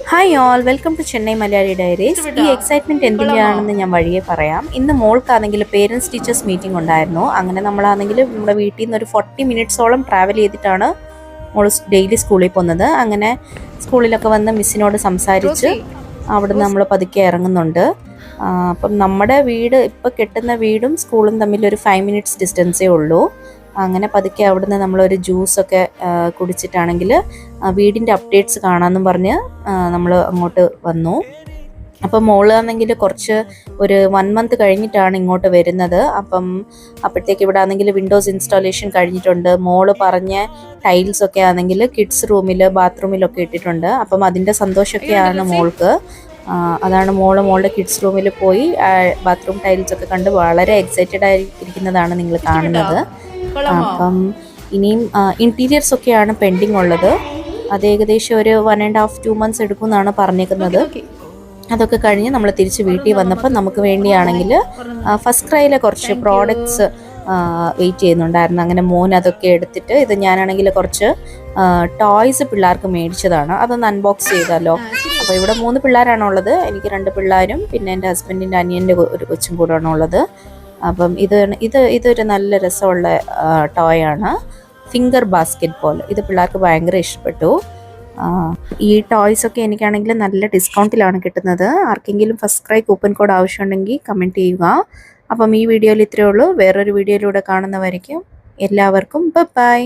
Hi all, welcome to Chennai Malayali diaries. ഈ excitement എന്തിനാണെന്ന് ഞാൻ വഴിയെ പറയാം. ഇന്ന് മോൾക്കാണെങ്കിൽ പേരൻസ് ടീച്ചേഴ്സ് മീറ്റിംഗ് ഉണ്ടായിരുന്നു. അങ്ങനെ നമ്മളാണെങ്കിൽ നമ്മുടെ വീട്ടിൽ നിന്ന് ഒരു 40 മിനിറ്റ്സോളം ട്രാവൽ ചെയ്തിട്ടാണ് മോൾ ഡെയിലി സ്കൂളിൽ പോകുന്നത്. അങ്ങനെ സ്കൂളിലൊക്കെ വന്ന് മിസ്സിനോട് സംസാരിച്ച് അവിടുന്ന് നമ്മൾ പതുക്കെ ഇറങ്ങുന്നുണ്ട്. അപ്പം നമ്മുടെ വീട് ഇപ്പം കെട്ടുന്ന വീടും സ്കൂളും തമ്മിൽ ഒരു 5 മിനിറ്റ്സ് ഡിസ്റ്റൻസേ ഉള്ളൂ. അങ്ങനെ പതുക്കെ അവിടുന്ന് നമ്മളൊരു ജ്യൂസൊക്കെ കുടിച്ചിട്ടാണെങ്കിൽ വീടിൻ്റെ അപ്ഡേറ്റ്സ് കാണാമെന്നും പറഞ്ഞ് നമ്മൾ അങ്ങോട്ട് വന്നു. അപ്പം മോളാണെങ്കിൽ കുറച്ച് ഒരു 1 മന്ത് കഴിഞ്ഞിട്ടാണ് ഇങ്ങോട്ട് വരുന്നത്. അപ്പോഴത്തേക്ക് ഇവിടെ ആണെങ്കിൽ വിൻഡോസ് ഇൻസ്റ്റാളേഷൻ കഴിഞ്ഞിട്ടുണ്ട്. മോള് പറഞ്ഞ ടൈൽസൊക്കെ ആണെങ്കിൽ കിഡ്സ് റൂമിൽ ബാത്റൂമിലൊക്കെ ഇട്ടിട്ടുണ്ട്. അപ്പം അതിൻ്റെ സന്തോഷമൊക്കെയാണ് മോൾക്ക്. അതാണ് മോളുടെ കിഡ്സ് റൂമിൽ പോയി ബാത്റൂം ടൈൽസൊക്കെ കണ്ട് വളരെ എക്സൈറ്റഡ് ആയിരിക്കുന്നതാണ് നിങ്ങൾ കാണുന്നത്. അപ്പം ഇനിയും ഇൻറ്റീരിയേഴ്സ് ഒക്കെയാണ് പെൻഡിങ് ഉള്ളത്. അത് ഏകദേശം ഒരു 1.5-2 മന്ത്സ് എടുക്കും എന്നാണ് പറഞ്ഞേക്കുന്നത്. അതൊക്കെ കഴിഞ്ഞ് നമ്മൾ തിരിച്ച് വീട്ടിൽ വന്നപ്പോൾ നമുക്ക് വേണ്ടിയാണെങ്കിൽ ഫസ്റ്റ് ക്രൈയിലെ കുറച്ച് പ്രോഡക്ട്സ് വെയിറ്റ് ചെയ്യുന്നുണ്ടായിരുന്നു. അങ്ങനെ മോൻ അതൊക്കെ എടുത്തിട്ട് ഇത് ഞാനാണെങ്കിൽ കുറച്ച് ടോയ്സ് പിള്ളേർക്ക് മേടിച്ചതാണ്. അതൊന്ന് അൺബോക്സ് ചെയ്താലോ. അപ്പോൾ ഇവിടെ 3 പിള്ളേരാണുള്ളത്. എനിക്ക് 2 പിള്ളേരും പിന്നെ എൻ്റെ ഹസ്ബൻഡിൻ്റെ അനിയൻ്റെ ഒരു കൊച്ചും കൂടെയാണ് ഉള്ളത്. അപ്പം ഇതൊരു നല്ല രസമുള്ള ടോയാണ്, ഫിംഗർ ബാസ്കറ്റ് ബോൾ. ഇത് പിള്ളേർക്ക് ഭയങ്കര ഇഷ്ടപ്പെട്ടു. ഈ ടോയ്സൊക്കെ എനിക്കാണെങ്കിൽ നല്ല ഡിസ്കൗണ്ടിലാണ് കിട്ടുന്നത്. ആർക്കെങ്കിലും ഫസ്റ്റ് ക്രൈ കൂപ്പൺ കോഡ് ആവശ്യമുണ്ടെങ്കിൽ കമൻറ്റ് ചെയ്യുക. അപ്പം ഈ വീഡിയോയിൽ ഇത്രയേ ഉള്ളൂ. വേറൊരു വീഡിയോയിലൂടെ കാണുന്നവരേക്കും എല്ലാവർക്കും ബൈ.